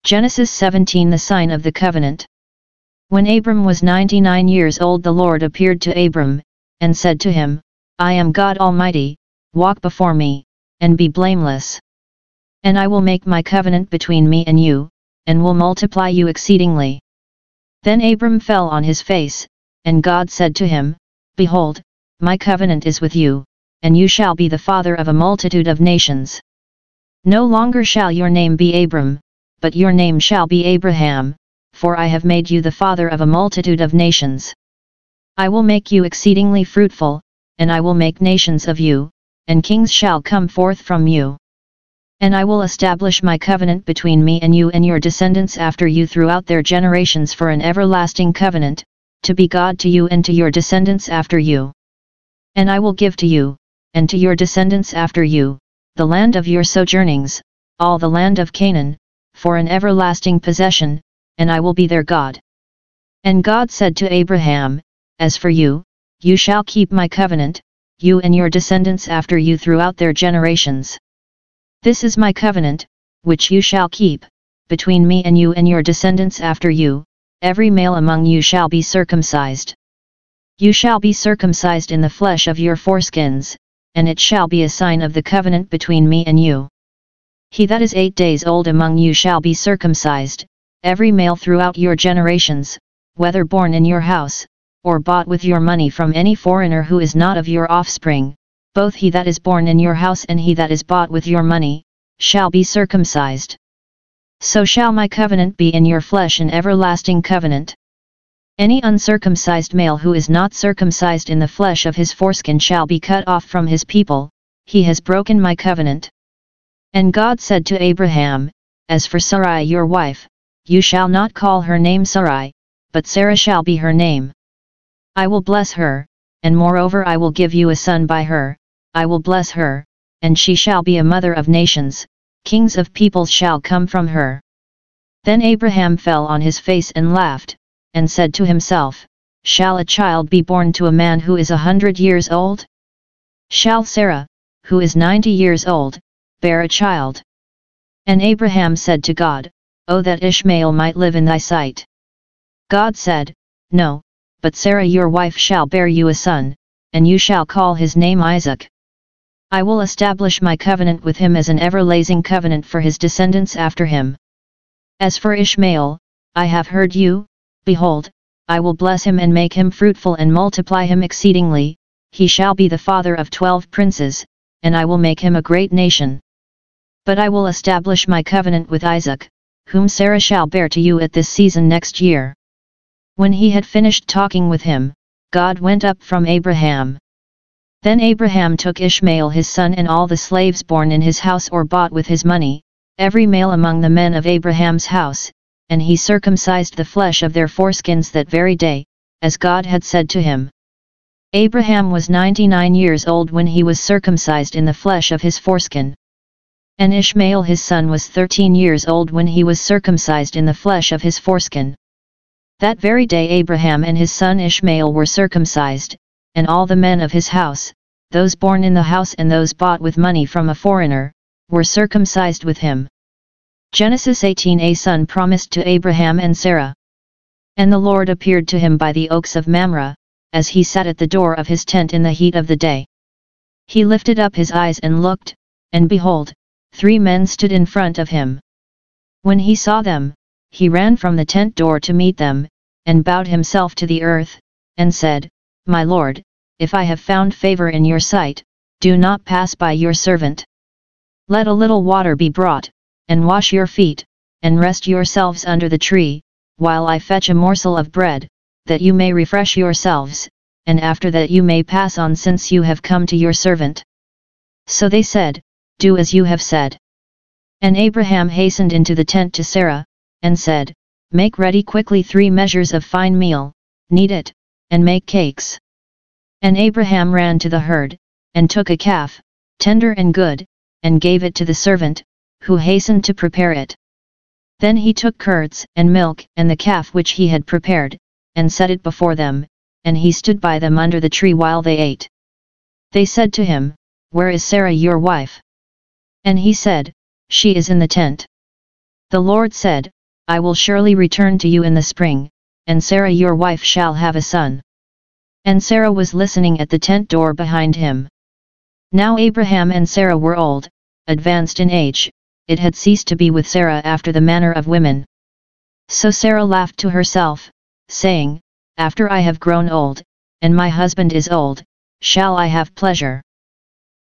Genesis 17 The sign of the covenant. When Abram was 99 years old, the Lord appeared to Abram, and said to him, I am God Almighty, walk before me, and be blameless. And I will make my covenant between me and you, and will multiply you exceedingly. Then Abram fell on his face, and God said to him, Behold, my covenant is with you, and you shall be the father of a multitude of nations. No longer shall your name be Abram, but your name shall be Abraham, for I have made you the father of a multitude of nations. I will make you exceedingly fruitful, and I will make nations of you, and kings shall come forth from you. And I will establish my covenant between me and you and your descendants after you throughout their generations for an everlasting covenant, to be God to you and to your descendants after you. And I will give to you, and to your descendants after you, the land of your sojournings, all the land of Canaan, for an everlasting possession, and I will be their God. And God said to Abraham, As for you, you shall keep my covenant, you and your descendants after you throughout their generations. This is my covenant, which you shall keep, between me and you and your descendants after you, every male among you shall be circumcised. You shall be circumcised in the flesh of your foreskins, and it shall be a sign of the covenant between me and you. He that is 8 days old among you shall be circumcised, every male throughout your generations, whether born in your house, or bought with your money from any foreigner who is not of your offspring, both he that is born in your house and he that is bought with your money, shall be circumcised. So shall my covenant be in your flesh, an everlasting covenant. Any uncircumcised male who is not circumcised in the flesh of his foreskin shall be cut off from his people, he has broken my covenant. And God said to Abraham, As for Sarai your wife, you shall not call her name Sarai, but Sarah shall be her name. I will bless her, and moreover I will give you a son by her, I will bless her, and she shall be a mother of nations, kings of peoples shall come from her. Then Abraham fell on his face and laughed, and said to himself, Shall a child be born to a man who is 100 years old? Shall Sarah, who is 90 years old, bear a child? And Abraham said to God, O that Ishmael might live in thy sight. God said, No, but Sarah your wife shall bear you a son, and you shall call his name Isaac. I will establish my covenant with him as an everlasting covenant for his descendants after him. As for Ishmael, I have heard you, behold, I will bless him and make him fruitful and multiply him exceedingly, he shall be the father of 12 princes, and I will make him a great nation. But I will establish my covenant with Isaac, whom Sarah shall bear to you at this season next year. When he had finished talking with him, God went up from Abraham. Then Abraham took Ishmael his son and all the slaves born in his house or bought with his money, every male among the men of Abraham's house, and he circumcised the flesh of their foreskins that very day, as God had said to him. Abraham was 99 years old when he was circumcised in the flesh of his foreskin. And Ishmael his son was 13 years old when he was circumcised in the flesh of his foreskin. That very day Abraham and his son Ishmael were circumcised, and all the men of his house, those born in the house and those bought with money from a foreigner, were circumcised with him. Genesis 18 A son promised to Abraham and Sarah. And the Lord appeared to him by the oaks of Mamre, as he sat at the door of his tent in the heat of the day. He lifted up his eyes and looked, and behold, 3 men stood in front of him. When he saw them, he ran from the tent door to meet them, and bowed himself to the earth, and said, My Lord, if I have found favor in your sight, do not pass by your servant. Let a little water be brought, and wash your feet, and rest yourselves under the tree, while I fetch a morsel of bread, that you may refresh yourselves, and after that you may pass on, since you have come to your servant. So they said, Do as you have said. And Abraham hastened into the tent to Sarah, and said, Make ready quickly 3 measures of fine meal, knead it, and make cakes. And Abraham ran to the herd, and took a calf, tender and good, and gave it to the servant, who hastened to prepare it. Then he took curds and milk and the calf which he had prepared, and set it before them, and he stood by them under the tree while they ate. They said to him, Where is Sarah your wife? And he said, She is in the tent. The Lord said, I will surely return to you in the spring, and Sarah your wife shall have a son. And Sarah was listening at the tent door behind him. Now Abraham and Sarah were old, advanced in age, it had ceased to be with Sarah after the manner of women. So Sarah laughed to herself, saying, After I have grown old, and my husband is old, shall I have pleasure?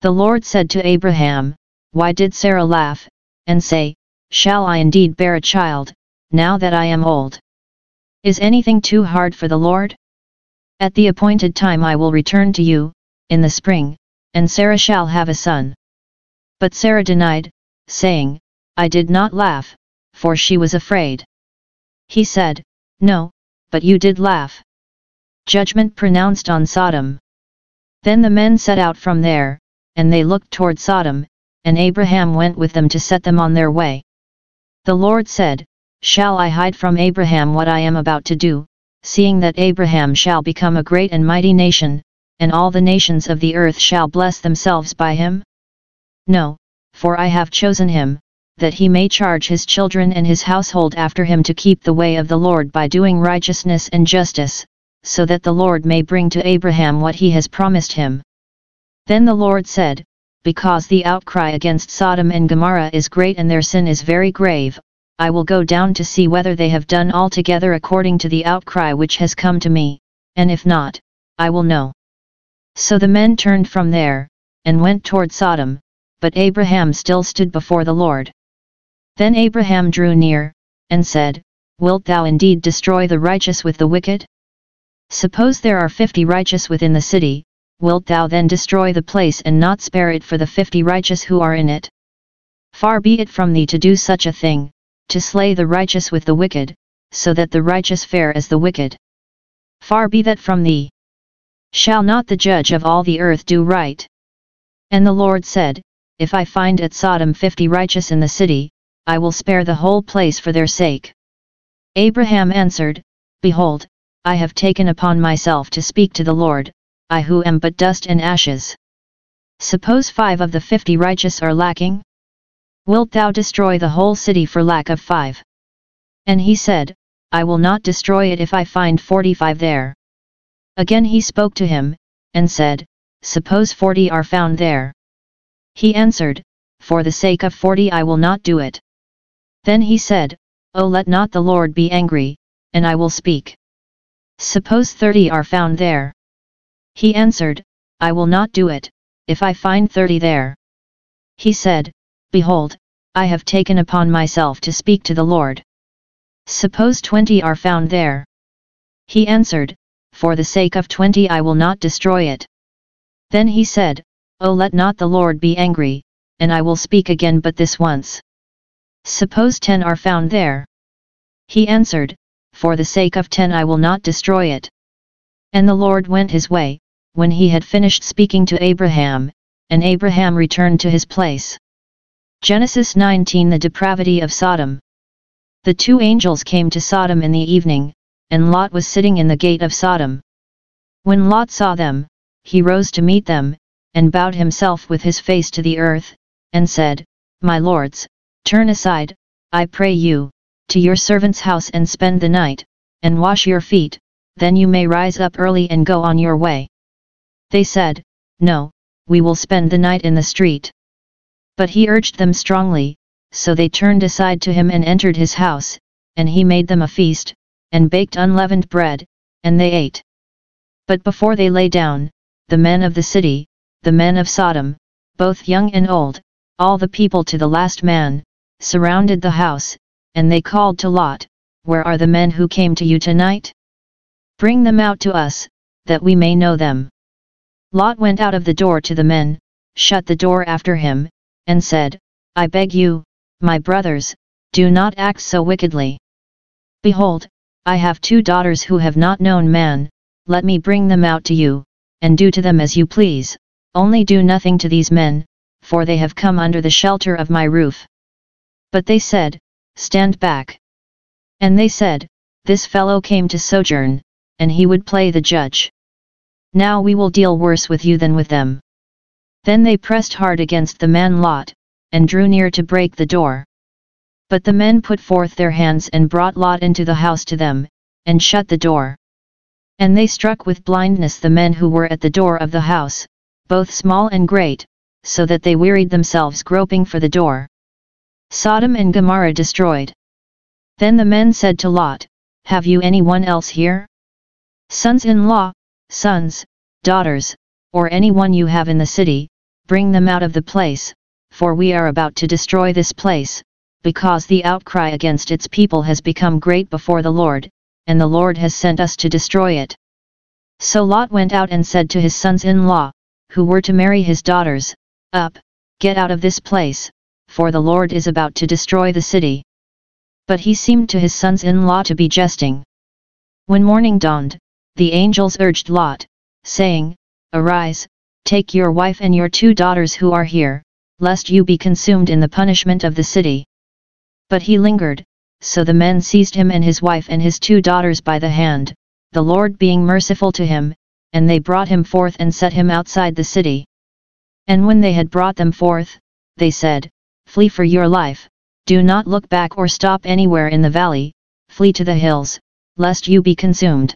The Lord said to Abraham, Why did Sarah laugh, and say, Shall I indeed bear a child, now that I am old? Is anything too hard for the Lord? At the appointed time I will return to you, in the spring, and Sarah shall have a son. But Sarah denied, saying, I did not laugh, for she was afraid. He said, No, but you did laugh. Judgment pronounced on Sodom. Then the men set out from there, and they looked toward Sodom, and Abraham went with them to set them on their way. The Lord said, Shall I hide from Abraham what I am about to do, seeing that Abraham shall become a great and mighty nation, and all the nations of the earth shall bless themselves by him? No, for I have chosen him, that he may charge his children and his household after him to keep the way of the Lord by doing righteousness and justice, so that the Lord may bring to Abraham what he has promised him. Then the Lord said, Because the outcry against Sodom and Gomorrah is great and their sin is very grave, I will go down to see whether they have done altogether according to the outcry which has come to me, and if not, I will know. So the men turned from there, and went toward Sodom, but Abraham still stood before the Lord. Then Abraham drew near, and said, Wilt thou indeed destroy the righteous with the wicked? Suppose there are 50 righteous within the city, wilt thou then destroy the place and not spare it for the 50 righteous who are in it? Far be it from thee to do such a thing, to slay the righteous with the wicked, so that the righteous fare as the wicked. Far be that from thee. Shall not the judge of all the earth do right? And the Lord said, If I find at Sodom 50 righteous in the city, I will spare the whole place for their sake. Abraham answered, Behold, I have taken upon myself to speak to the Lord, I who am but dust and ashes. Suppose 5 of the 50 righteous are lacking? Wilt thou destroy the whole city for lack of 5? And he said, I will not destroy it if I find 45 there. Again he spoke to him, and said, Suppose 40 are found there. He answered, For the sake of 40 I will not do it. Then he said, Oh, let not the Lord be angry, and I will speak. Suppose 30 are found there. He answered, I will not do it, if I find 30 there. He said, Behold, I have taken upon myself to speak to the Lord. Suppose 20 are found there. He answered, For the sake of 20 I will not destroy it. Then he said, Oh, let not the Lord be angry, and I will speak again but this once. Suppose 10 are found there. He answered, For the sake of 10 I will not destroy it. And the Lord went his way, when he had finished speaking to Abraham, and Abraham returned to his place. Genesis 19 The Depravity of Sodom. The 2 angels came to Sodom in the evening, and Lot was sitting in the gate of Sodom. When Lot saw them, he rose to meet them, and bowed himself with his face to the earth, and said, My lords, turn aside, I pray you, to your servant's house and spend the night, and wash your feet, then you may rise up early and go on your way. They said, No, we will spend the night in the street. But he urged them strongly, so they turned aside to him and entered his house, and he made them a feast, and baked unleavened bread, and they ate. But before they lay down, the men of the city, the men of Sodom, both young and old, all the people to the last man, surrounded the house, and they called to Lot, Where are the men who came to you tonight? Bring them out to us, that we may know them. Lot went out of the door to the men, shut the door after him, and said, I beg you, my brothers, do not act so wickedly. Behold, I have 2 daughters who have not known man, let me bring them out to you, and do to them as you please, only do nothing to these men, for they have come under the shelter of my roof. But they said, Stand back. And they said, This fellow came to sojourn, and he would play the judge. Now we will deal worse with you than with them. Then they pressed hard against the man Lot, and drew near to break the door. But the men put forth their hands and brought Lot into the house to them, and shut the door. And they struck with blindness the men who were at the door of the house, both small and great, so that they wearied themselves groping for the door. Sodom and Gomorrah destroyed. Then the men said to Lot, Have you anyone else here? Sons-in-law, sons, daughters, or anyone you have in the city, bring them out of the place, for we are about to destroy this place, because the outcry against its people has become great before the Lord, and the Lord has sent us to destroy it. So Lot went out and said to his sons-in-law, who were to marry his daughters, Up, get out of this place, for the Lord is about to destroy the city. But he seemed to his sons-in-law to be jesting. When morning dawned, the angels urged Lot, saying, Arise, take your wife and your 2 daughters who are here, lest you be consumed in the punishment of the city. But he lingered, so the men seized him and his wife and his 2 daughters by the hand, the Lord being merciful to him, and they brought him forth and set him outside the city. And when they had brought them forth, they said, Flee for your life, do not look back or stop anywhere in the valley, flee to the hills, lest you be consumed.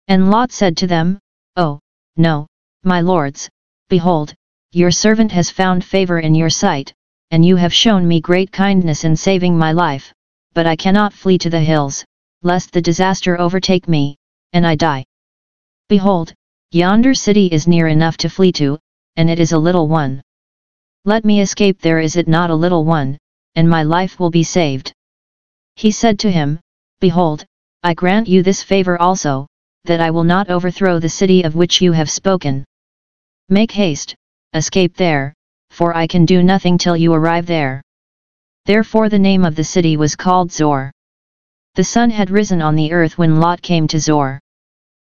And Lot said to them, Oh, no, my lords, behold, your servant has found favor in your sight, and you have shown me great kindness in saving my life, but I cannot flee to the hills, lest the disaster overtake me, and I die. Behold, yonder city is near enough to flee to, and it is a little one. Let me escape there, is it not a little one, and my life will be saved. He said to him, Behold, I grant you this favor also, that I will not overthrow the city of which you have spoken. Make haste, escape there, for I can do nothing till you arrive there. Therefore the name of the city was called Zor. The sun had risen on the earth when Lot came to Zor.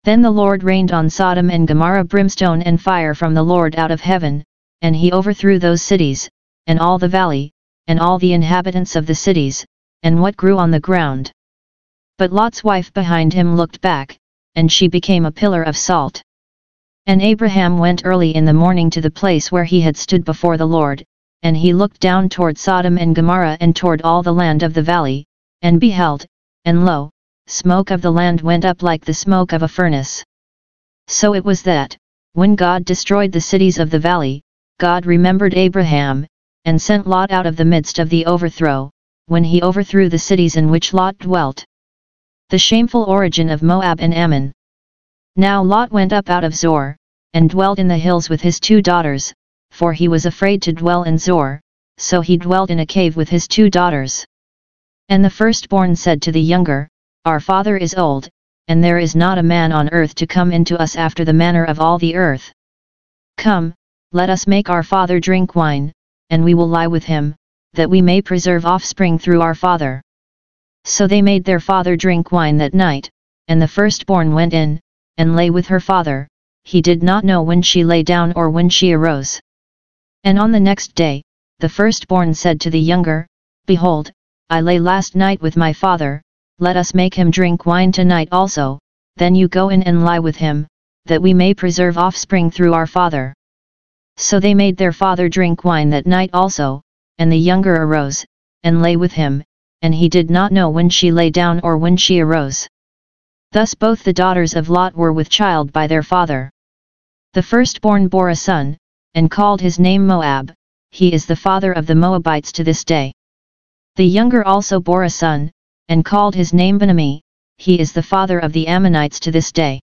Then the Lord rained on Sodom and Gomorrah brimstone and fire from the Lord out of heaven, and he overthrew those cities, and all the valley, and all the inhabitants of the cities, and what grew on the ground. But Lot's wife behind him looked back, and she became a pillar of salt. And Abraham went early in the morning to the place where he had stood before the Lord, and he looked down toward Sodom and Gomorrah and toward all the land of the valley, and beheld, and lo, smoke of the land went up like the smoke of a furnace. So it was that, when God destroyed the cities of the valley, God remembered Abraham, and sent Lot out of the midst of the overthrow, when he overthrew the cities in which Lot dwelt. The shameful origin of Moab and Ammon. Now Lot went up out of Zor, and dwelt in the hills with his 2 daughters, for he was afraid to dwell in Zor, so he dwelt in a cave with his 2 daughters. And the firstborn said to the younger, Our father is old, and there is not a man on earth to come into us after the manner of all the earth. Come, let us make our father drink wine, and we will lie with him, that we may preserve offspring through our father. So they made their father drink wine that night, and the firstborn went in, and lay with her father, he did not know when she lay down or when she arose. And on the next day, the firstborn said to the younger, Behold, I lay last night with my father, let us make him drink wine tonight also, then you go in and lie with him, that we may preserve offspring through our father. So they made their father drink wine that night also, and the younger arose, and lay with him, and he did not know when she lay down or when she arose. Thus both the daughters of Lot were with child by their father. The firstborn bore a son, and called his name Moab, he is the father of the Moabites to this day. The younger also bore a son, and called his name Ben-Ammi, he is the father of the Ammonites to this day.